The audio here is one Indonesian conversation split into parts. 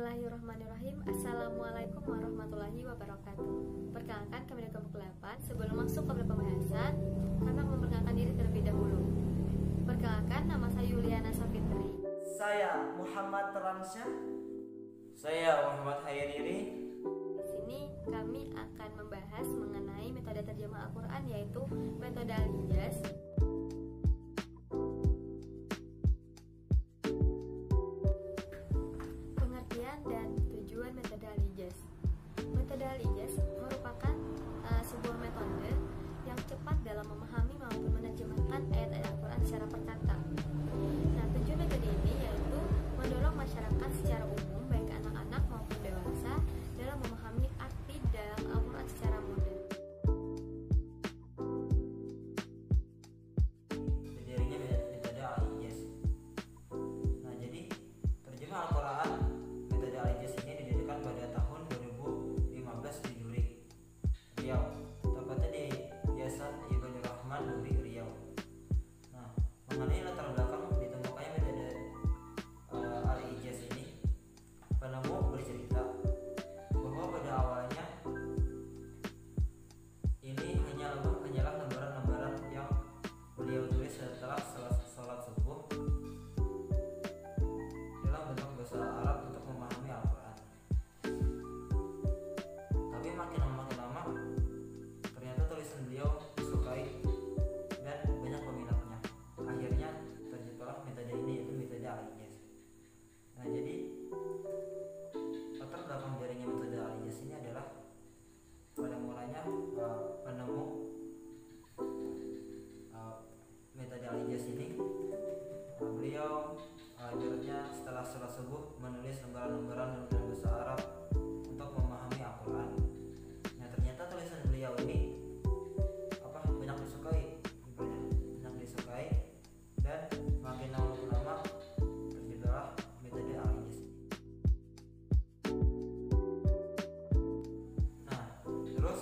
Bismillahirrahmanirrahim. Assalamualaikum warahmatullahi wabarakatuh. Perkenalkan, kami dari kelompok 8. Sebelum masuk ke pembahasan, kami akan memperkenalkan diri terlebih dahulu. Perkenalkan, nama saya Yuliana Safitri. Saya Muhammad Teransyah. Saya Muhammad Hairiri. Di sini kami akan membahas mengenai metode terjemah Al-Quran, yaitu metode Al-Ijaz. Dan tujuan metode Al-Ijaz. Metode Al-Ijaz merupakan sebuah metode yang cepat dalam memahami maupun menerjemahkan ayat-ayat Al-Quran secara perkata. Nah, tujuan metode ini yaitu mendorong masyarakat secara umum, baik anak-anak maupun dewasa, dalam memahami arti dalam Al-Quran secara mudah. Berdirinya metode Al-Ijaz. Nah, jadi terjemah Al-Quran metode Al-Ijaz ini didirikan pada tahun 2015 di Duri, Riau. Tepatnya di Yayasan Ibadur Rahman Duri, Riau. Nah, mengenai latar belakang ditemukannya metode Al-Ijaz ini, penemu bercerita bahwa pada awalnya ini hanyalah lembaran-lembaran yang beliau tulis setelah sholat subuh dalam bentuk bahasa Arab untuk memahami Al-Quran. Tapi makin lama ternyata tulisan beliau disukai dan banyak peminatnya. Akhirnya terciptalah metode ini, yaitu metode Al-Ijaz. Nah, jadi latar belakang jaringnya metode Al-Ijaz ini adalah pada mulanya penemu metode Al-Ijaz ini, beliau ibaratnya setelah sholat subuh menulis lembaran-lembaran dalam bahasa Arab untuk memahami Al-Quran. Nah, ternyata tulisan beliau ini banyak disukai dan makin lama terciptalah metode Al-Ijaz. Nah, terus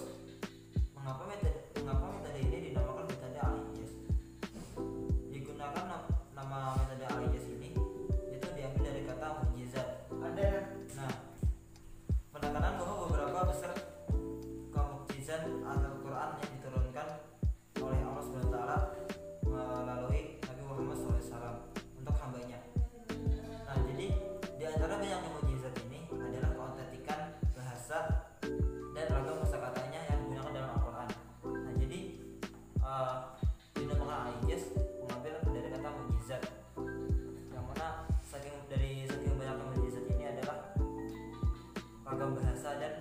mengapa metode ini dinamakan metode Al-Ijaz? Digunakan nama metode Al-Ijaz ini itu diambil dari kata mukjizat. Nah, penekanan bahwa beberapa besar kemukjizat Al-Quran yang diturunkan oleh Allah SWT melalui Nabi Muhammad SAW untuk hambanya. Nah, jadi di antara banyaknya mukjizat ini adalah keautentikan bahasa dan ragam kosakatanya yang digunakan dalam Al-Quran. Nah, jadi dinamakan Al-Ijaz mengambil dari kata mukjizat, yang mana saking banyaknya mukjizat ini adalah ragam bahasa dan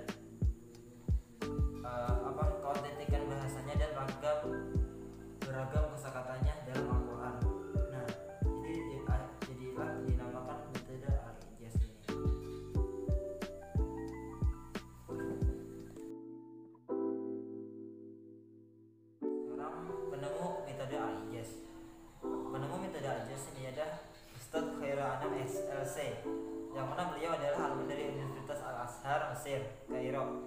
keautentikan bahasanya dan beragam kosakatanya dalam Al-Quran. Nah, jadilah dinamakan metode Al-Ijaz ini. Sekarang penemu metode Al-Ijaz. Penemu metode Al-Ijaz ini adalah Ustadz Khairul Anam SLC, yang mana beliau adalah alumni dari Universitas Al-Azhar Mesir, Kairo,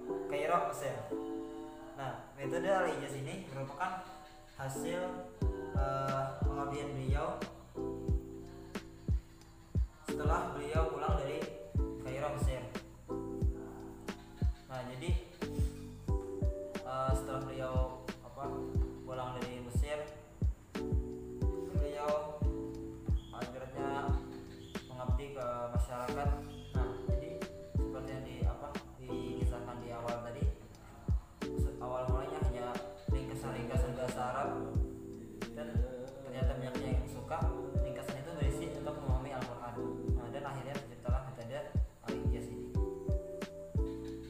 Mesir. Nah, metode Al-Ijaz ini merupakan hasil pengabdian beliau setelah beliau pulang dari Kairo, Mesir. Nah, jadi setelah beliau pulang dari Mesir, beliau akhirnya mengabdi ke masyarakat. Nah, jadi seperti yang dikisahkan di awal tadi, awal mulanya hanya ringkasan bahasa Arab, dan ternyata banyaknya yang suka ringkasan itu berisi untuk memahami Al-Quran. Nah, dan akhirnya terciptalah metode Al-Ijaz ini.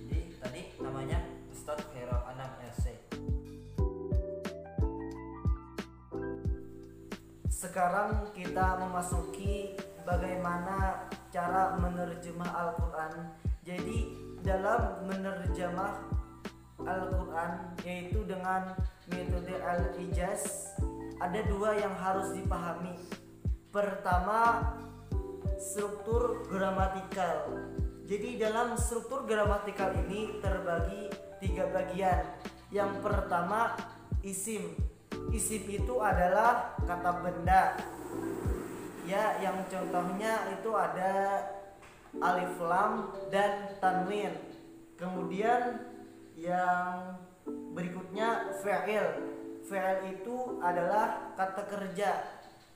Jadi tadi namanya Ustadz Khairul Anam SC. Sekarang kita memasuki bagaimana cara menerjemah Al-Quran. Jadi dalam menerjemah Al-Quran, yaitu dengan metode Al-Ijaz, ada dua yang harus dipahami. Pertama, struktur gramatikal. Jadi dalam struktur gramatikal ini terbagi 3 bagian. Yang pertama, isim. Isim itu adalah kata benda. Ya, yang contohnya itu ada alif lam dan tanwin. Kemudian yang berikutnya fi'il. Fi'il itu adalah kata kerja.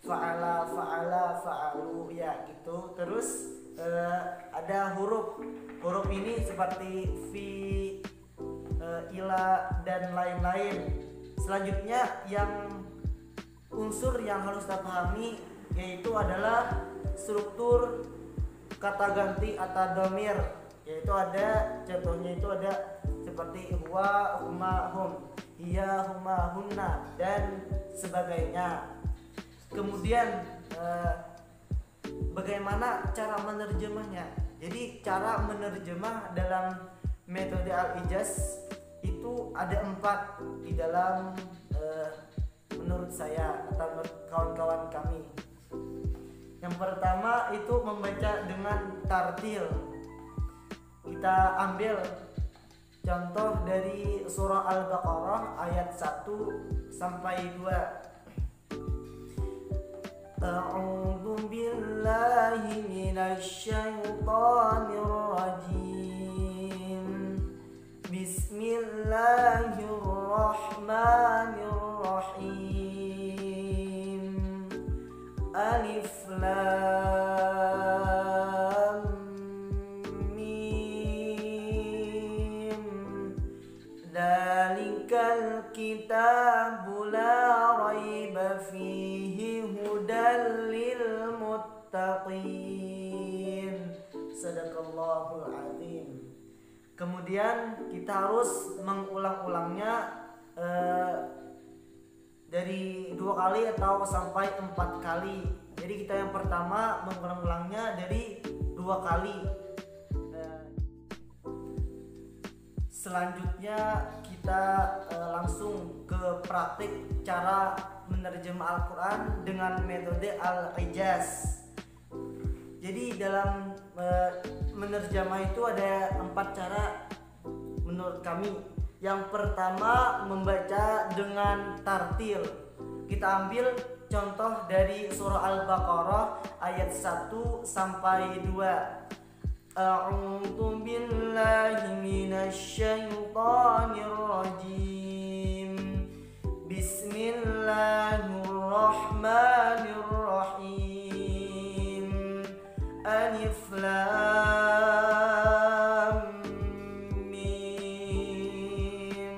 Fa'ala, fa'ala, fa'alu, ya gitu. Terus ada huruf. Huruf ini seperti fi, ila dan lain-lain. Selanjutnya yang unsur yang harus kita pahami yaitu adalah struktur kata ganti atau domir, yaitu ada contohnya itu ada seperti huwa, huma, hum, iya, huma, hunna dan sebagainya. Kemudian bagaimana cara menerjemahnya? Jadi cara menerjemah dalam metode al-ijaz itu ada 4 di dalam menurut saya atau menurut kawan-kawan kami. Yang pertama itu membaca dengan tartil. Kita ambil contoh dari surah Al-Baqarah ayat 1 sampai 2. A'udzu billahi minasy syaithanir rajim. Bismillahirrahmanirrahim. Alif lam mim. Dzalikal kitabu la raiba fihi hudal lil muttaqin. Sadaqallahul azim. Kemudian kita harus mengulang-ulangnya dari 2 kali atau sampai 4 kali. Jadi kita yang pertama mengulang-ulangnya dari 2 kali. Selanjutnya kita langsung ke praktik cara menerjemah Al-Quran dengan metode Al-Ijaz. Jadi dalam menerjemah itu ada 4 cara menurut kami. Yang pertama membaca dengan tartil. Kita ambil contoh dari surah Al-Baqarah ayat 1 sampai 2. A'udzu billahi minasy syaithanir rajim. Bismillahirrahmanirrahim. Alif lam mim.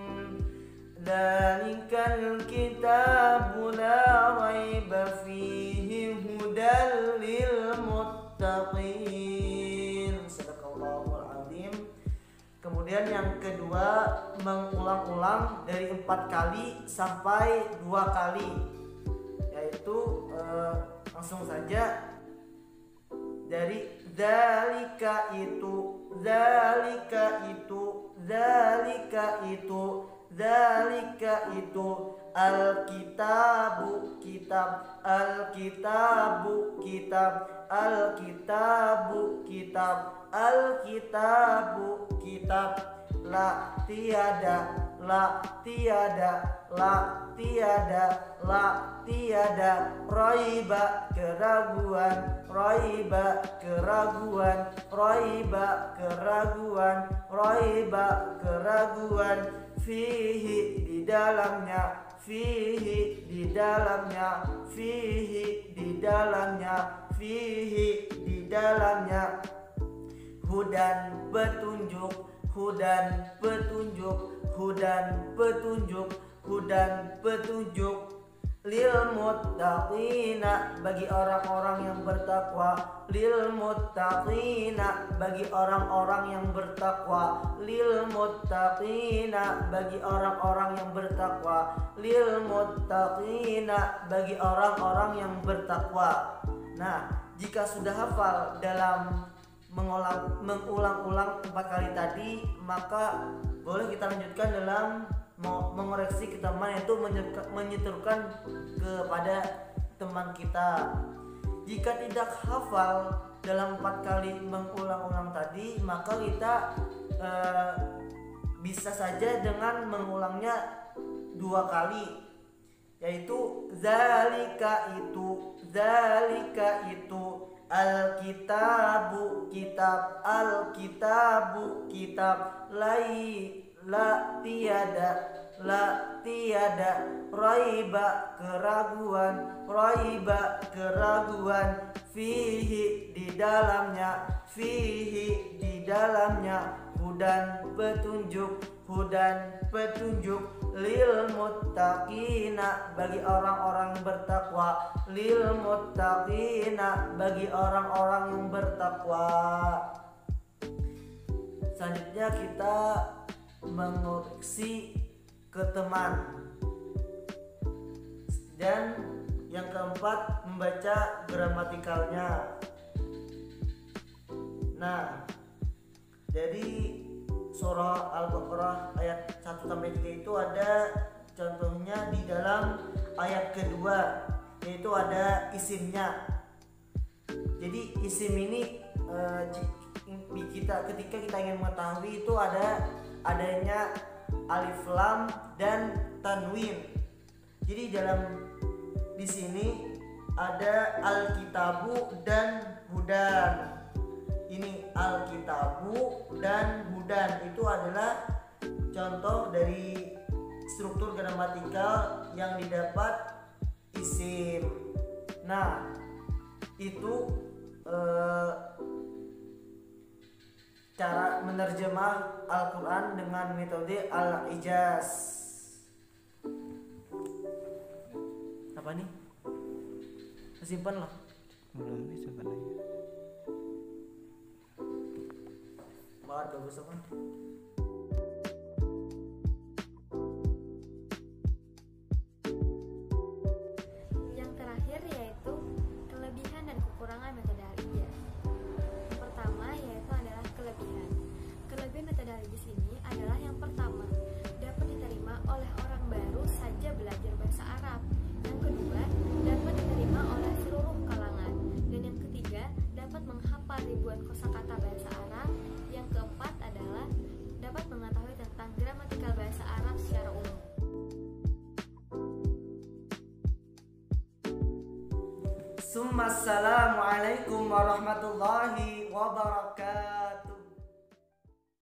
Dzalikal kitabu la raiba fihi hudal lil muttaqin. Sadaqallahul azim. Kemudian yang kedua mengulang-ulang dari 4 kali sampai 2 kali, yaitu langsung saja dari dzalika itu, dzalika itu, dzalika itu, dzalika itu, al-kitabu kitab, al-kitabu kitab, al-kitabu kitab, al-kitabu kitab, la tiada, la tiada, la tiada, la tiada, raiba keraguan, raiba keraguan, raiba keraguan, raiba keraguan, fihi di dalamnya, fihi di dalamnya, fihi di dalamnya, fihi di dalamnya, hudan petunjuk, hudan petunjuk, hudan petunjuk, hudan petunjuk, lil muttaqina bagi orang-orang yang bertakwa, lil muttaqina bagi orang-orang yang bertakwa, lil muttaqina bagi orang-orang yang bertakwa, lil muttaqina bagi orang-orang yang bertakwa. Nah, jika sudah hafal dalam mengulang-ulang 4 kali tadi, maka boleh kita lanjutkan dalam mengoreksi ke teman, yaitu menyetorkan kepada teman kita. Jika tidak hafal dalam 4 kali mengulang-ulang tadi, maka kita bisa saja dengan mengulangnya 2 kali. yaitu zalika itu alkitabu kitab, alkitabu kitab, la tiada raiba keraguan fihi di dalamnya hudan petunjuk lil muttaqina bagi orang-orang bertakwa, yang bertakwa. Selanjutnya kita mengoreksi ke teman. Dan yang keempat, membaca gramatikalnya. Nah, jadi surah Al-Baqarah ayat 1-3 itu ada contohnya di dalam ayat kedua, yaitu ada isimnya. Jadi isim ini ketika kita ingin mengetahui itu adanya alif lam dan tanwin. Jadi di sini ada alkitabu dan hudan. Ini alkitabu dan hudan itu adalah contoh dari struktur gramatikal yang didapat isim. Nah, itu cara menerjemah Al-Quran dengan metode Al-Ijaz. Apa nih? Simpan lah. Belum disimpan lagi. Bagus apa? Yang terakhir yaitu kelebihan dan kekurangan metode Al-Ijaz. Yang pertama yaitu adalah kelebihan. Kelebihan metode Al-Ijaz ini adalah yang pertama, dapat diterima oleh orang baru saja belajar bahasa Arab. Yang kedua, dapat diterima oleh seluruh kalangan. Dan yang ketiga, dapat menghafal ribuan kosakata bahasa Arab. Yang keempat adalah dapat mengetahui tentang gramatikal bahasa Arab secara umum. Assalamualaikum warahmatullahi wabarakatuh.